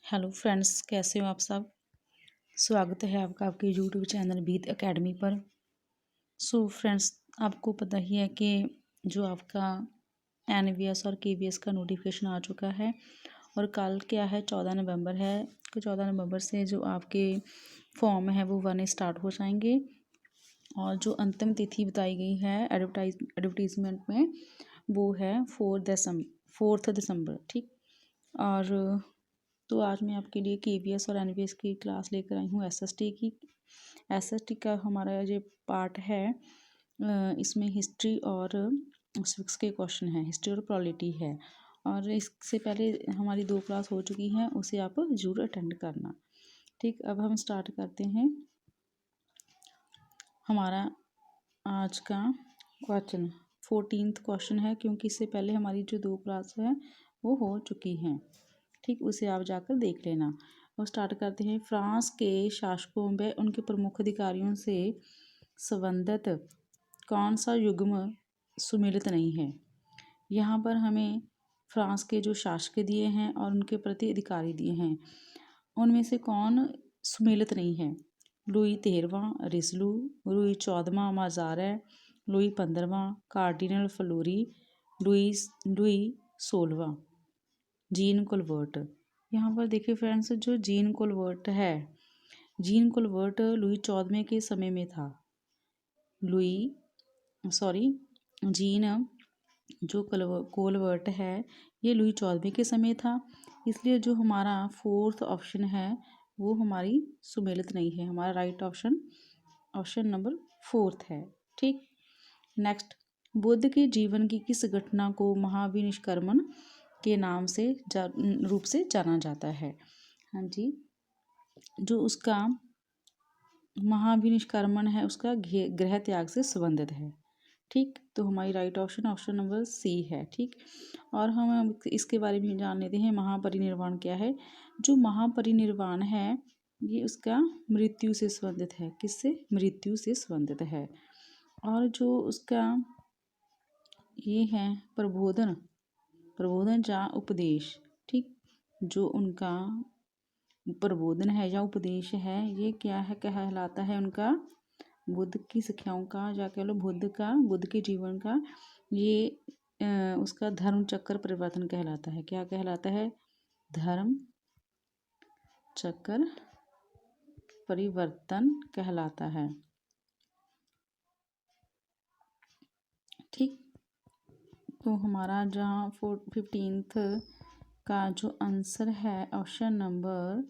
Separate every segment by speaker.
Speaker 1: Hello friends, कैसे हो आप सब। स्वागत है आपका आपके यूट्यूब चैनल बीत एकेडमी पर। सो फ्रेंड्स, आपको पता ही है कि जो आपका एनवीएस और केवीएस का नोटिफिकेशन आ चुका है और कल क्या है 14 नवंबर है। तो 14 नवंबर से जो आपके फॉर्म है वो भरने स्टार्ट हो जाएंगे और जो अंतिम तिथि बताई गई है एडवर्टीजमेंट में वो है 4 दिसंबर। ठीक। और तो आज मैं आपके लिए केवीएस और एनवीएस की क्लास लेकर आई हूँ एसएसटी की। एसएसटी का हमारा जो पार्ट है इसमें हिस्ट्री और सिविक्स के क्वेश्चन हैं, हिस्ट्री और पॉलिटी है। और इससे पहले हमारी 2 क्लास हो चुकी हैं, उसे आप ज़रूर अटेंड करना। ठीक, अब हम स्टार्ट करते हैं हमारा आज का क्वेश्चन। 14th क्वेश्चन है, क्योंकि इससे पहले हमारी जो 2 क्लास है वो हो चुकी हैं। ठीक, उसे आप जाकर देख लेना। और स्टार्ट करते हैं। फ्रांस के शासकों व उनके प्रमुख अधिकारियों से संबंधित कौन सा युग्म सुमेलित नहीं है। यहाँ पर हमें फ्रांस के जो शासक दिए हैं और उनके प्रति अधिकारी दिए हैं, उनमें से कौन सुमेलित नहीं है। लुई 13वां रिसलू, लुई 14वां माजारे, लुई 15वां कार्डिनल फ्लोरी, लुई 16वां जीन कोलवर्ट। यहाँ पर देखिए फ्रेंड्स, जो जीन कोलवर्ट है, जीन कोलवर्ट लुई 14वें के समय में था। जीन जो कोलवर्ट है ये लुई 14वें के समय था, इसलिए जो हमारा 4th ऑप्शन है वो हमारी सुमेलित नहीं है। हमारा राइट ऑप्शन नंबर 4th है। ठीक, नेक्स्ट। बुद्ध के जीवन की किस घटना को महाविनिष्क्रमण के नाम से रूप से जाना जाता है। हाँ जी, जो उसका महाविनिष्क्रमण है उसका गृह त्याग से संबंधित है। ठीक, तो हमारी राइट ऑप्शन नंबर सी है। ठीक, और हम इसके बारे में जान लेते हैं महापरिनिर्वाण क्या है। जो महापरिनिर्वाण है ये उसका मृत्यु से संबंधित है। किससे? मृत्यु से संबंधित है। और जो उसका ये है प्रबोधन या उपदेश। ठीक, जो उनका प्रबोधन है या उपदेश है ये क्या है, कहलाता है उनका बुद्ध की शिक्षाओं का, या कह लो बुद्ध के जीवन का ये उसका धर्म चक्र परिवर्तन कहलाता है। क्या कहलाता है? धर्म चक्र परिवर्तन कहलाता है। ठीक, तो हमारा जहाँ 15th का जो आंसर है ऑप्शन नंबर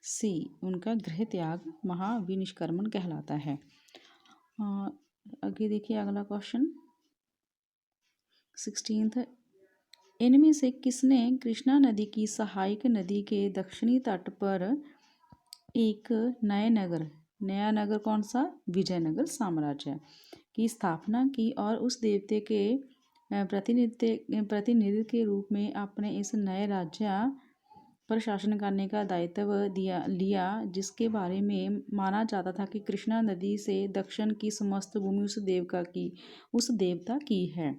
Speaker 1: सी, उनका गृह त्याग महाविनिष्क्रमण कहलाता है। आगे देखिए अगला क्वेश्चन 16th। इनमें से किसने कृष्णा नदी की सहायक नदी के दक्षिणी तट पर एक नया नगर कौन सा? विजयनगर साम्राज्य की स्थापना की और उस देवते के प्रतिनिधि के रूप में अपने इस नए राज्य पर शासन करने का दायित्व लिया, जिसके बारे में माना जाता था कि कृष्णा नदी से दक्षिण की समस्त भूमि उस देवता की है।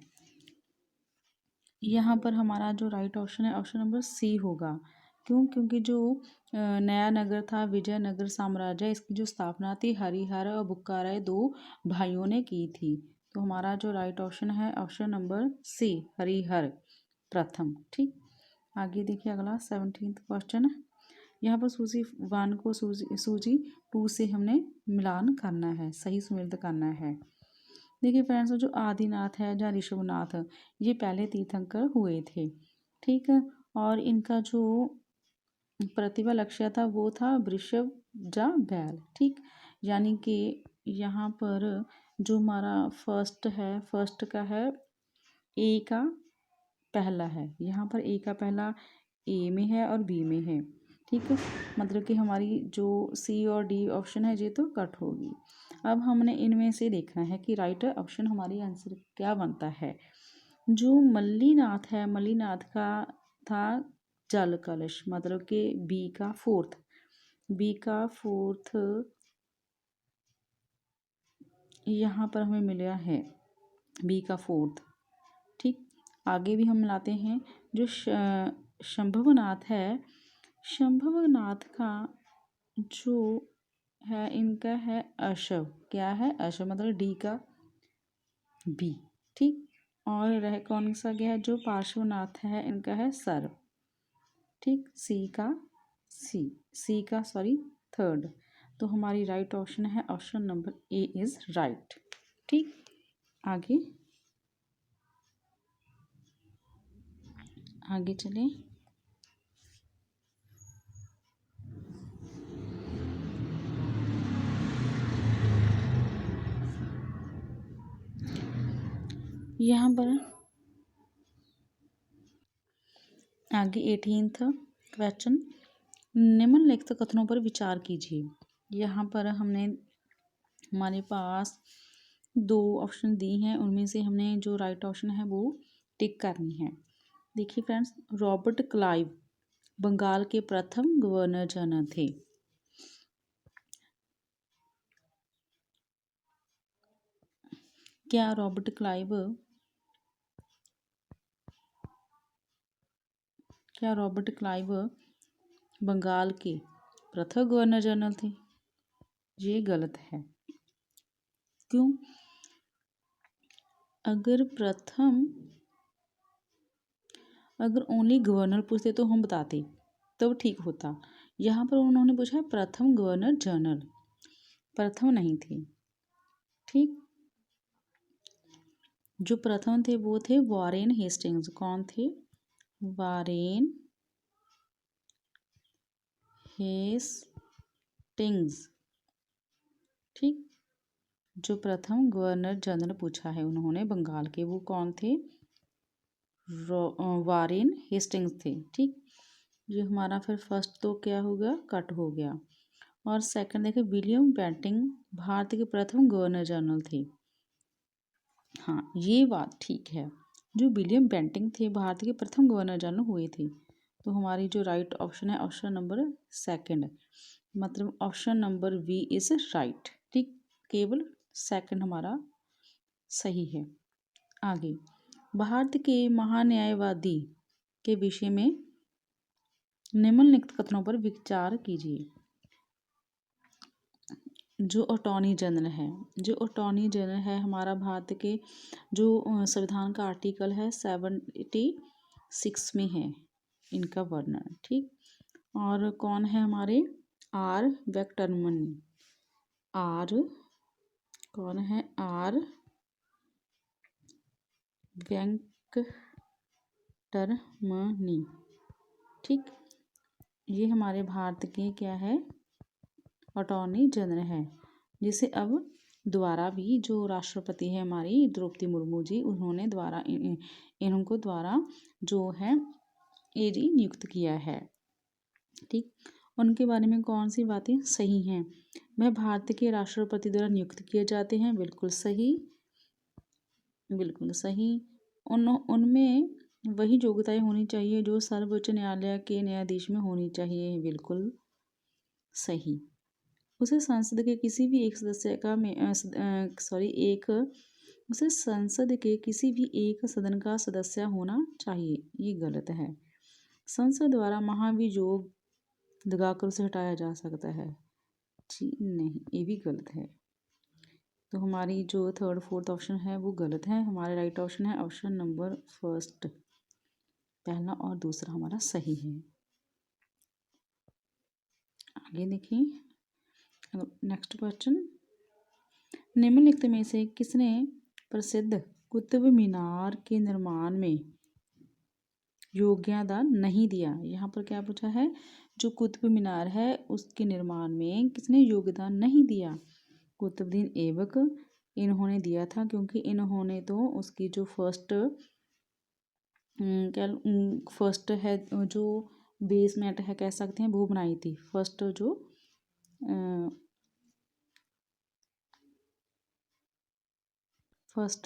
Speaker 1: यहाँ पर हमारा जो राइट ऑप्शन है ऑप्शन नंबर सी होगा। क्यों? क्योंकि जो नया नगर था विजयनगर साम्राज्य, इसकी जो स्थापना थी हरिहर और बुक्काराय 2 भाइयों ने की थी। तो हमारा जो राइट ऑप्शन है ऑप्शन नंबर सी, हरिहर प्रथम। ठीक, आगे देखिए अगला 17th क्वेश्चन। यहाँ पर सूची 1 को सूची 2 से हमने मिलान करना है, सही सुमेलित करना है। देखिए फ्रेंड्स, जो आदिनाथ है या ऋषभनाथ, ये पहले तीर्थंकर हुए थे। ठीक है, और इनका जो प्रतिभा लक्ष्य था वो था वृषभ या बैल। ठीक, यानी कि यहाँ पर जो हमारा फर्स्ट का है ए का पहला है। यहाँ पर ए का पहला ए में है और बी में है। ठीक है, मतलब कि हमारी जो सी और डी ऑप्शन है ये तो कट होगी। अब हमने इनमें से देखना है कि राइट ऑप्शन हमारी आंसर क्या बनता है। जो मल्लीनाथ है, मल्लीनाथ का था जल कलश, मतलब कि बी का फोर्थ यहाँ पर हमें मिला है बी का 4th। ठीक, आगे भी हम लाते हैं जो शंभवनाथ है, संभवनाथ का जो है इनका है अशव, क्या है अशव मतलब डी का बी, ठीक। और रह कौन सा गया जो पार्श्वनाथ है इनका है सर्व, ठीक। सी का सॉरी थर्ड। तो हमारी राइट ऑप्शन है option number A is right, ठीक। आगे आगे चलें। यहाँ पर आगे 18th क्वेश्चन, निम्नलिखित कथनों पर विचार कीजिए। यहाँ पर हमने हमारे पास दो ऑप्शन दी हैं, उनमें से हमने जो राइट ऑप्शन है वो टिक करनी है। देखिए फ्रेंड्स, रॉबर्ट क्लाइव बंगाल के प्रथम गवर्नर जनरल थे। क्या रॉबर्ट क्लाइव बंगाल के प्रथम गवर्नर जनरल थे? ये गलत है। क्यों? अगर ओनली गवर्नर पूछते तो हम बताते तब ठीक होता। यहाँ पर उन्होंने पूछा है प्रथम गवर्नर जनरल, प्रथम नहीं थे, ठीक। जो प्रथम थे वो थे वॉरेन हेस्टिंग्स। कौन थे? वॉरेन हेस्टिंग्स, ठीक। जो प्रथम गवर्नर जनरल पूछा है उन्होंने बंगाल के, वो कौन थे? वॉरेन हेस्टिंग्स थे, ठीक। ये हमारा फिर फर्स्ट तो क्या होगा, कट हो गया। और सेकंड देखिए, विलियम बेंटिंक भारत के प्रथम गवर्नर जनरल थे। हाँ, ये बात ठीक है, जो विलियम बेंटिंक थे भारत के प्रथम गवर्नर जनरल हुए थे। तो हमारी जो राइट ऑप्शन है ऑप्शन नंबर सेकंड, मतलब option number B is right, ठीक। केवल सेकंड हमारा सही है। आगे, भारत के महान्यायवादी के विषय में निम्नलिखित कथनों पर विचार कीजिए। जो अटॉर्नी जनरल है हमारा भारत के, जो संविधान का आर्टिकल है 76 में है इनका वर्णन, ठीक। और कौन है हमारे? आर वेंकटरमन। कौन है? आर वेंकटरमनी, ठीक। ये हमारे भारत के क्या है? अटॉर्नी जनरल है, जिसे अब द्वारा भी जो राष्ट्रपति है हमारी द्रौपदी मुर्मू जी, उन्होंने इनको द्वारा जो है एडी नियुक्त किया है, ठीक। उनके बारे में कौन सी बातें सही हैं? वह भारत के राष्ट्रपति द्वारा नियुक्त किए जाते हैं, बिल्कुल सही, बिल्कुल सही। उनमें वही योग्यताएं होनी चाहिए जो सर्वोच्च न्यायालय के न्यायाधीश में होनी चाहिए, बिल्कुल सही। उसे संसद के किसी भी एक सदस्य का उसे संसद के किसी भी एक सदन का सदस्य होना चाहिए, ये गलत है। संसद द्वारा महाभियोग लगाकर उसे हटाया जा सकता है, जी नहीं, ये भी गलत है। तो हमारी जो थर्ड फोर्थ ऑप्शन है वो गलत है। हमारा राइट ऑप्शन है ऑप्शन नंबर फर्स्ट, पहला और दूसरा हमारा सही है। आगे देखिए नेक्स्ट क्वेश्चन, निम्नलिखित में से किसने प्रसिद्ध कुतुब मीनार के निर्माण में योगदान नहीं दिया? यहाँ पर क्या पूछा है? जो कुतुब मीनार है उसके निर्माण में किसने योगदान नहीं दिया? कुतुबुद्दीन ऐबक इन्होंने दिया था, क्योंकि इन्होंने तो उसकी जो फर्स्ट है जो बेसमेंट है कह सकते हैं वो बनाई थी। फर्स्ट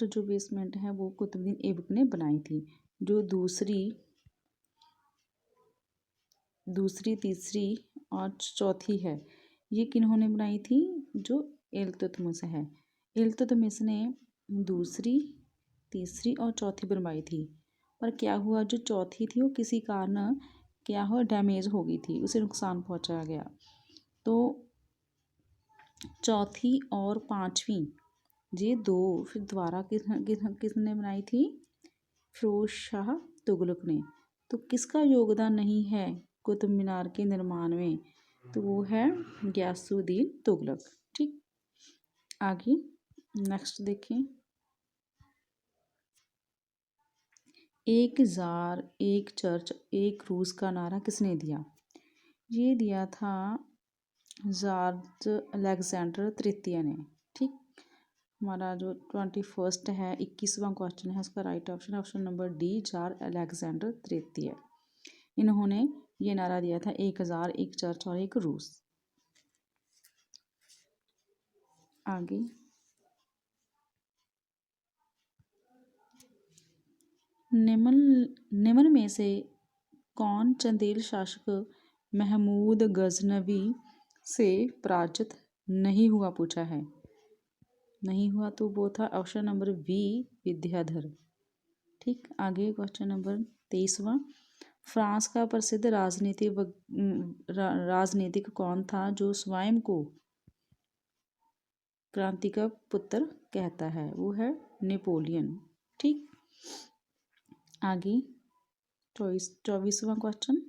Speaker 1: जो बेसमेंट है वो कुतुबुद्दीन ऐबक ने बनाई थी। जो दूसरी तीसरी और चौथी है ये किन्होंने बनाई थी? जो इल्तुतमिश है, इल्तुतमिश ने दूसरी तीसरी और चौथी बनवाई थी। पर क्या हुआ, जो चौथी थी वो किसी कारण क्या हो डैमेज हो गई थी, उसे नुकसान पहुंचाया गया। तो चौथी और पांचवी ये दो फिर दोबारा किसने बनाई थी? फिरोज शाह तुगलक ने। तो किसका योगदान नहीं है कुतुब मीनार के निर्माण में? तो वो है गयासुद्दीन तुगलक। ठीक, आगे नेक्स्ट देखें। एक जार, एक चर्च, एक रूस का नारा किसने दिया? ये दिया था जॉर्ज अलेक्जेंडर तृतीय ने। ठीक, हमारा जो 21 है 21वां क्वेश्चन है, उसका राइट ऑप्शन है option number D, George Alexander तृतीय। इन्होंने ये नारा दिया था 1000, एक चर्च और एक रूस। आगे निम्न में से कौन चंदेल शासक महमूद गजनवी से पराजित नहीं हुआ, पूछा है। नहीं हुआ तो वो था ऑप्शन नंबर बी, विद्याधर। ठीक, आगे क्वेश्चन नंबर 23वां। फ्रांस का प्रसिद्ध राजनीतिक कौन था जो स्वयं को क्रांति का पुत्र कहता है? वो है नेपोलियन। ठीक, आगे 24वां क्वेश्चन।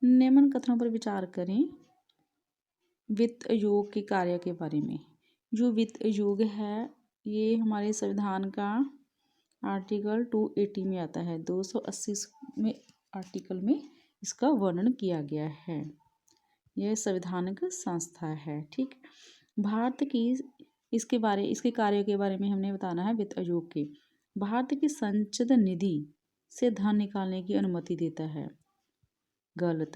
Speaker 1: निम्न कथनों पर विचार करें वित्त आयोग के कार्य के बारे में। जो वित्त आयोग है ये हमारे संविधान का आर्टिकल 280 में आता है, 280 में आर्टिकल में इसका वर्णन किया गया है। यह संवैधानिक संस्था है। ठीक, भारत की इसके कार्य के बारे में हमने बताना है। वित्त आयोग के भारत की संचित निधि से धन निकालने की अनुमति देता है। गलत,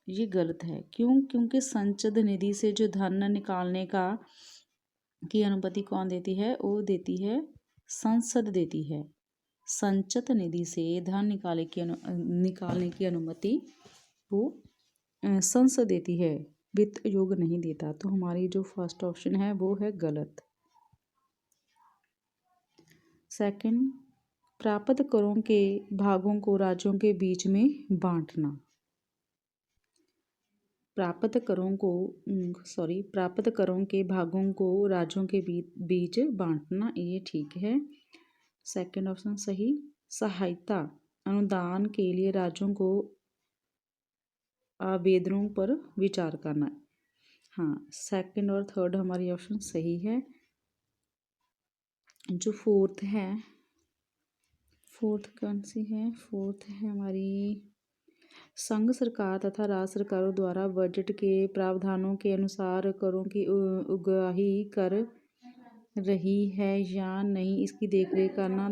Speaker 1: ये गलत है। क्यों? क्योंकि संचित निधि से जो धन निकालने की अनुमति कौन देती है? वो देती है संसद देती है। संचित निधि से धन निकालने की अनुमति वो संसद देती है, वित्त आयोग नहीं देता। तो हमारी जो फर्स्ट ऑप्शन है वो है गलत। सेकंड, प्राप्त करों के भागों को राज्यों के बीच में बांटना। प्राप्त करों के भागों को राज्यों के बीच बांटना, ये ठीक है। सेकंड ऑप्शन सही। सहायता अनुदान के लिए राज्यों को आवेदनों पर विचार करना। हाँ, सेकंड और थर्ड हमारी ऑप्शन सही है। जो फोर्थ कौन सी है? फोर्थ है हमारी संघ सरकार तथा राज्य सरकारों द्वारा बजट के प्रावधानों के अनुसार करों की उगाही कर रही है या नहीं, इसकी देखरेख करना